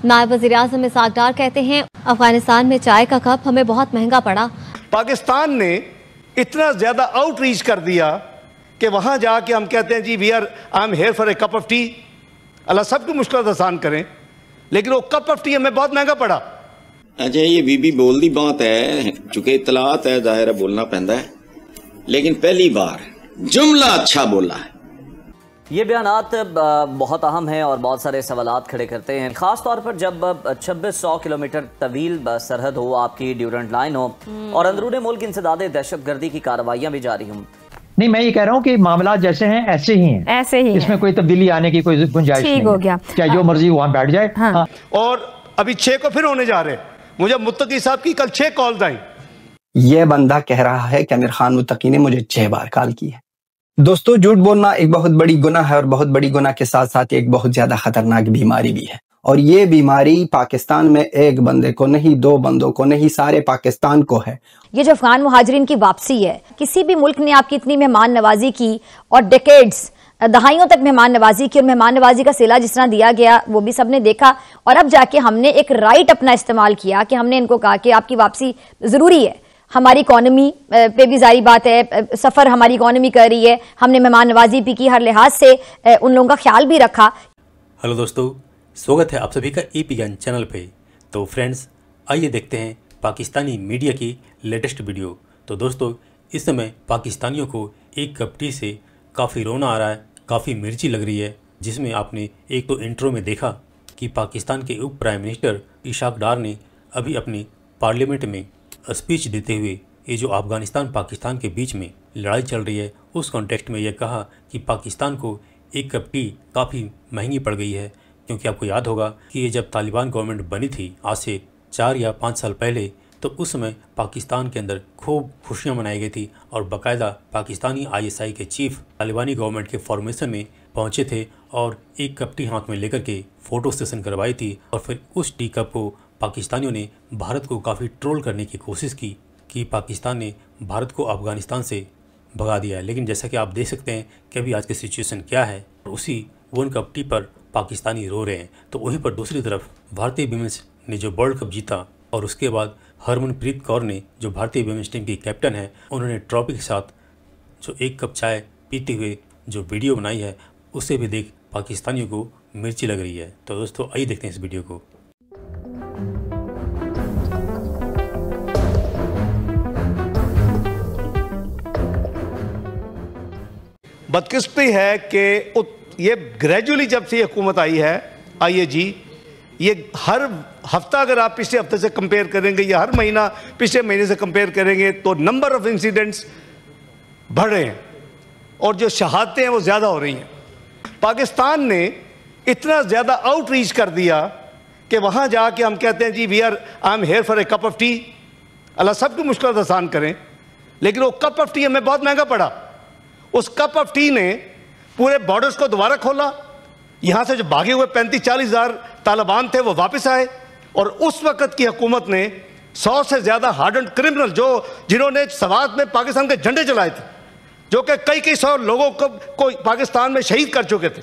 नायब वज़ीर-ए-आज़म इसहाक डार कहते हैं अफगानिस्तान में चाय का कप हमें बहुत महंगा पड़ा। पाकिस्तान ने इतना ज्यादा आउटरीच कर दिया कि वहां जाके हम कहते हैं जी I am here for a cup of tea. Allah सबकी मुश्किल आसान करें, लेकिन वो कप ऑफ टी हमें बहुत महंगा पड़ा। अच्छा, ये बीबी बोलती बहुत है, चूंकि इतलात है जाहिर है बोलना पैंदा है, लेकिन पहली बार जुमला अच्छा बोला है। ये बयानात बहुत अहम हैं और बहुत सारे सवालात खड़े करते हैं, ख़ास तौर पर जब 2600 किलोमीटर तवील सरहद हो, आपकी ड्यूरेंट लाइन हो और अंदरूनी मुल्क इंसदाद दहशतगर्दी की कार्रवाइयाँ भी जारी हों। नहीं, मैं ये कह रहा हूँ कि मामला जैसे हैं ऐसे ही हैं, ऐसे ही इसमें कोई तब्दीली आने की कोई गुंजाइश नहीं हो गया, चाहे जो मर्जी वहाँ बैठ जाए। हाँ। और अभी 6 को फिर होने जा रहे हैं। मुझे मुत्तकी साहब की कल 6 कॉल्स आई। ये बंदा कह रहा है कि आमिर खान मुत्तकी ने मुझे 6 बार कॉल की है। दोस्तों, झूठ बोलना एक बहुत बड़ी गुनाह है और बहुत बड़ी गुनाह के साथ साथ एक बहुत ज्यादा खतरनाक बीमारी भी है। और ये बीमारी पाकिस्तान में एक बंदे को नहीं, 2 बंदों को नहीं, सारे पाकिस्तान को है। ये जो अफगान मुहाजिरीन की वापसी है, किसी भी मुल्क ने आपकी इतनी मेहमान नवाजी की और डेकेड्स दहाइयों तक मेहमान नवाजी की, और मेहमान नवाजी का सिला जिस तरह दिया गया वो भी सबने देखा। और अब जाके हमने एक राइट अपना इस्तेमाल किया कि हमने इनको कहा कि आपकी वापसी जरूरी है, हमारी इकॉनमी पे भी जारी बात है, सफर हमारी इकॉनमी कर रही है, हमने मेहमान नवाजी भी की, हर लिहाज से उन लोगों का ख्याल भी रखा। हेलो दोस्तों, स्वागत है आप सभी का EP ज्ञान चैनल पे। तो फ्रेंड्स, आइए देखते हैं पाकिस्तानी मीडिया की लेटेस्ट वीडियो। तो दोस्तों, इस समय पाकिस्तानियों को एक कप टी से काफ़ी रोना आ रहा है, काफ़ी मिर्ची लग रही है, जिसमें आपने एक तो इंट्रो में देखा कि पाकिस्तान के उप प्राइम मिनिस्टर इसहाक डार ने अभी अपनी पार्लियामेंट में स्पीच देते हुए ये जो अफ़गानिस्तान पाकिस्तान के बीच में लड़ाई चल रही है उस कॉन्टेक्स्ट में यह कहा कि पाकिस्तान को एक कप टी काफ़ी महंगी पड़ गई है। क्योंकि आपको याद होगा कि ये जब तालिबान गवर्नमेंट बनी थी आज से 4 या 5 साल पहले, तो उस समय पाकिस्तान के अंदर खूब खुशियां मनाई गई थी और बाकायदा पाकिस्तानी ISI के चीफ तालिबानी गवर्नमेंट के फॉर्मेशन में पहुंचे थे और एक कप टी हाथ में लेकर के फ़ोटो सेशन करवाई थी। और फिर उस टी कप को पाकिस्तानियों ने भारत को काफ़ी ट्रोल करने की कोशिश की कि पाकिस्तान ने भारत को अफ़गानिस्तान से भगा दिया है। लेकिन जैसा कि आप देख सकते हैं कि अभी आज की सिचुएशन क्या है, उसी 1 कप टी पर पाकिस्तानी रो रहे हैं। तो वहीं पर दूसरी तरफ भारतीय विमेंस ने जो वर्ल्ड कप जीता और उसके बाद हरमनप्रीत कौर ने, जो भारतीय विमेंस टीम की कैप्टन है, उन्होंने ट्रॉफी के साथ जो 1 कप चाय पीते हुए जो वीडियो बनाई है, उसे भी देख पाकिस्तानियों को मिर्ची लग रही है। तो दोस्तों, आइए देखते हैं इस वीडियो को। बदकिस्मती है कि ये ग्रेजुअली जब से हुकूमत आई है IAG, ये हर हफ्ता अगर आप पिछले हफ्ते से कंपेयर करेंगे या हर महीना पिछले महीने से कंपेयर करेंगे तो नंबर ऑफ इंसिडेंट्स बढ़ रहे हैं और जो शहादतें हैं वो ज़्यादा हो रही हैं। पाकिस्तान ने इतना ज़्यादा आउटरीच कर दिया कि वहाँ जाके हम कहते हैं जी I am here for a cup of tea. Allah सबकी मुश्किल आसान करें, लेकिन वो कप ऑफ टी हमें बहुत महंगा पड़ा। उस कप ऑफ टी ने पूरे बॉर्डर्स को दोबारा खोला। यहाँ से जो भागे हुए 35-40 हज़ार तालिबान थे वो वापस आए और उस वक़्त की हुकूमत ने 100 से ज़्यादा हार्डन क्रिमिनल जिन्होंने सवात में पाकिस्तान के झंडे चलाए थे, जो कि कई 100 लोगों को पाकिस्तान में शहीद कर चुके थे,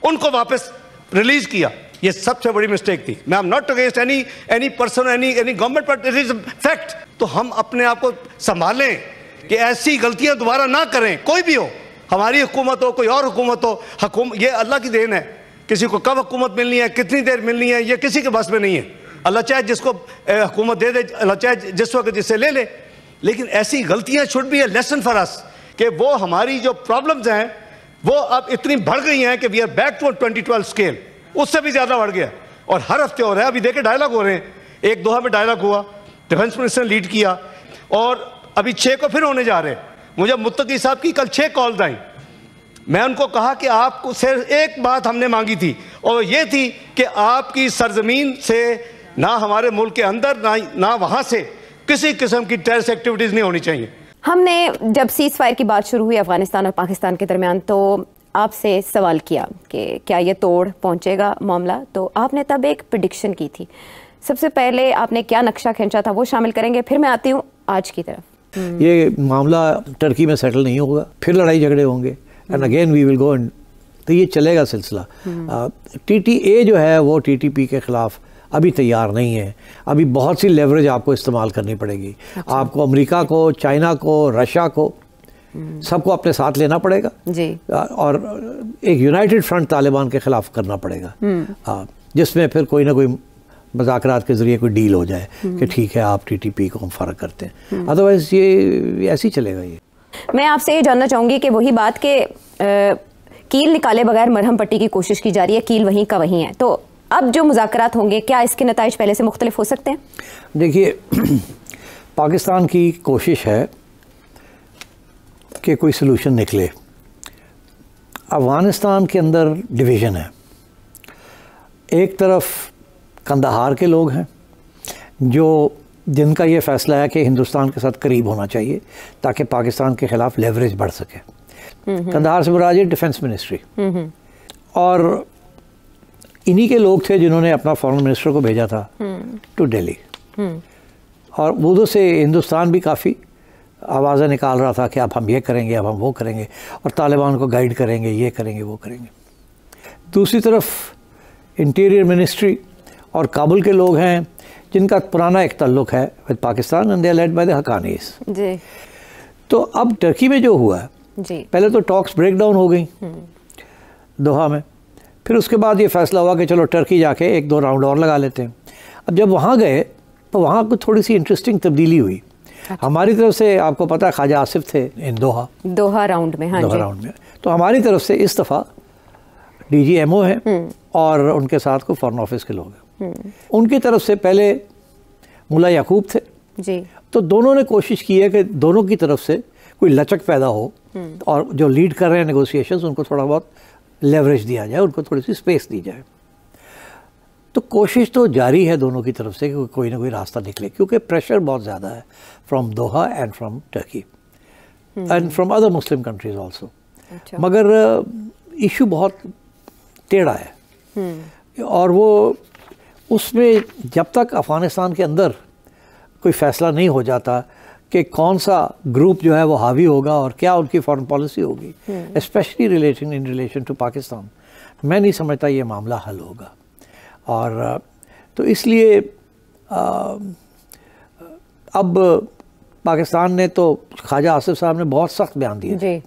उनको वापस रिलीज़ किया। ये सबसे बड़ी मिस्टेक थी। मैं am not against any person any government, but it is fact. तो हम अपने आप को संभालें कि ऐसी गलतियाँ दोबारा ना करें, कोई भी हो, हमारी हुकूमत हो, कोई और हुकूमत हो। ये अल्लाह की देन है, किसी को कब हुकूमत मिलनी है, कितनी देर मिलनी है, ये किसी के बस में नहीं है। अल्लाह चाहे जिसको हुकूमत दे दे, अल्लाह चाहे जिस वक्त जिससे ले ले। लेकिन ऐसी गलतियां should be A lesson for us कि वो हमारी जो प्रॉब्लम्स हैं वो अब इतनी बढ़ गई हैं कि we are back to 2012 scale, उससे भी ज़्यादा बढ़ गया और हर हफ्ते हो रहा है। अभी देखे डायलॉग हो रहे हैं, 1 दोहा में डायलॉग हुआ, डिफेंस मिनिस्टर ने लीड किया और अभी 6 को फिर होने जा रहे हैं। मुझे मुत्तकी साहब की कल 6 कॉल्स आई। मैं उनको कहा कि आपको सिर्फ एक बात हमने मांगी थी और ये थी कि आपकी सरजमीन से ना हमारे मुल्क के अंदर ना वहाँ से किसी किस्म की टेररिस्ट एक्टिविटीज़ नहीं होनी चाहिए। हमने जब सीज फायर की बात शुरू हुई अफगानिस्तान और पाकिस्तान के दरमियान, तो आपसे सवाल किया कि क्या ये तोड़ पहुँचेगा मामला, तो आपने तब एक प्रेडिक्शन की थी। सबसे पहले आपने क्या नक्शा खींचा था वो शामिल करेंगे, फिर मैं आती हूँ आज की तरफ। ये मामला टर्की में सेटल नहीं होगा, फिर लड़ाई झगड़े होंगे and again we will go and, तो ये चलेगा सिलसिला। TTA जो है वो TTP के ख़िलाफ़ अभी तैयार नहीं है। अभी बहुत सी लेवरेज आपको इस्तेमाल करनी पड़ेगी। आपको अमेरिका को, चाइना को, रशिया को, सबको अपने साथ लेना पड़ेगा जी, और एक यूनाइटेड फ्रंट तालिबान के खिलाफ करना पड़ेगा, जिसमें फिर कोई ना कोई मुज़ाकरात के ज़रिए कोई डील हो जाए कि ठीक है आप TTP को हम फ़र्क करते हैं, अदरवाइज़ ये ऐसे ही चलेगा। ये मैं आपसे ये जानना चाहूँगी कि वही बात के कील निकाले बगैर मरहम पट्टी की कोशिश की जा रही है, कील वहीं का वहीं है, तो अब जो मुज़ाकरात होंगे क्या इसके नताइज पहले से मुख्तलिफ हो सकते हैं? देखिए पाकिस्तान की कोशिश है कि कोई सलूशन निकले। अफ़गानिस्तान के अंदर डिवीज़न है, एक तरफ कंदहार के लोग हैं जो जिनका ये फ़ैसला है कि हिंदुस्तान के साथ करीब होना चाहिए ताकि पाकिस्तान के ख़िलाफ़ लेवरेज बढ़ सके। कंदहार से मुराद है डिफेंस मिनिस्ट्री, और इन्हीं के लोग थे जिन्होंने अपना फॉरेन मिनिस्टर को भेजा था टू दिल्ली, और उधर से हिंदुस्तान भी काफ़ी आवाज़ें निकाल रहा था कि अब हम ये करेंगे, अब हम वो करेंगे, और तालिबान को गाइड करेंगे, ये करेंगे, वो करेंगे। दूसरी तरफ इंटीरियर मिनिस्ट्री और काबुल के लोग हैं जिनका पुराना एक ताल्लुक है with Pakistan, and they are led by the Haqqanis जी। तो अब टर्की में जो हुआ जी, पहले तो टॉक्स ब्रेक डाउन हो गई दोहा में, फिर उसके बाद ये फैसला हुआ कि चलो टर्की जाके 1-2 राउंड और लगा लेते हैं। अब जब वहाँ गए तो वहाँ कुछ थोड़ी सी इंटरेस्टिंग तब्दीली हुई। हमारी तरफ से आपको पता है ख्वाजा आसिफ थे इन दोहा राउंड में, हाँ दोहा राउंड में, तो हमारी तरफ से इस दफ़ा DGMO है और उनके साथ को फॉरेन ऑफिस के लोग हैं। उनकी तरफ से पहले मुल्ला याकूब थे जी, तो दोनों ने कोशिश की है कि दोनों की तरफ से कोई लचक पैदा हो और जो लीड कर रहे हैं नेगोशिएशंस उनको थोड़ा बहुत लेवरेज दिया जाए, उनको थोड़ी सी स्पेस दी जाए। तो कोशिश तो जारी है दोनों की तरफ से कि कोई ना कोई रास्ता निकले, क्योंकि प्रेशर बहुत ज़्यादा है from Doha and from Turkey and from other Muslim countries also. मगर इशू बहुत टेढ़ा है, और वो उसमें जब तक अफ़गानिस्तान के अंदर कोई फ़ैसला नहीं हो जाता कि कौन सा ग्रुप जो है वो हावी होगा और क्या उनकी फॉरेन पॉलिसी होगी, especially in relation to Pakistan, मैं नहीं समझता ये मामला हल होगा। और तो इसलिए अब पाकिस्तान ने तो ख्वाजा आसिफ साहब ने बहुत सख्त बयान दिए,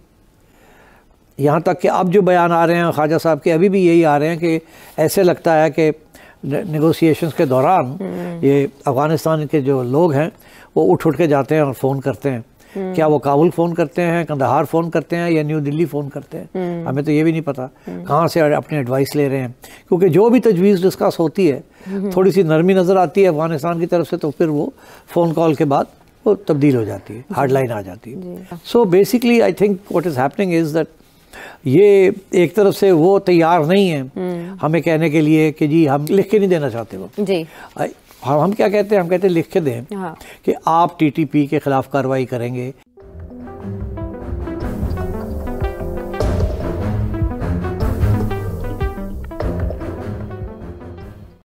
यहाँ तक कि अब जो बयान आ रहे हैं ख्वाजा साहब के अभी भी यही आ रहे हैं कि ऐसे लगता है कि नेगोशिएशंस के दौरान ये अफ़गानिस्तान के जो लोग हैं वो उठ के जाते हैं और फ़ोन करते हैं। क्या वो काबुल फ़ोन करते हैं, कंदहार फ़ोन करते हैं, या न्यू दिल्ली फ़ोन करते हैं, हमें तो ये भी नहीं पता कहाँ से अपनी एडवाइस ले रहे हैं, क्योंकि जो भी तजवीज़ डिस्कस होती है थोड़ी सी नरमी नज़र आती है अफ़गानिस्तान की तरफ से, तो फिर वो फ़ोन कॉल के बाद वो तब्दील हो जाती है, हार्ड लाइन आ जाती है। So basically I think what is happening is that ये एक तरफ से वो तैयार नहीं है हमें कहने के लिए कि जी हम लिख के नहीं देना चाहते वो जी। हम क्या कहते हैं, हम कहते हैं लिख के दें कि आप TTP के ख़िलाफ़ कार्रवाई करेंगे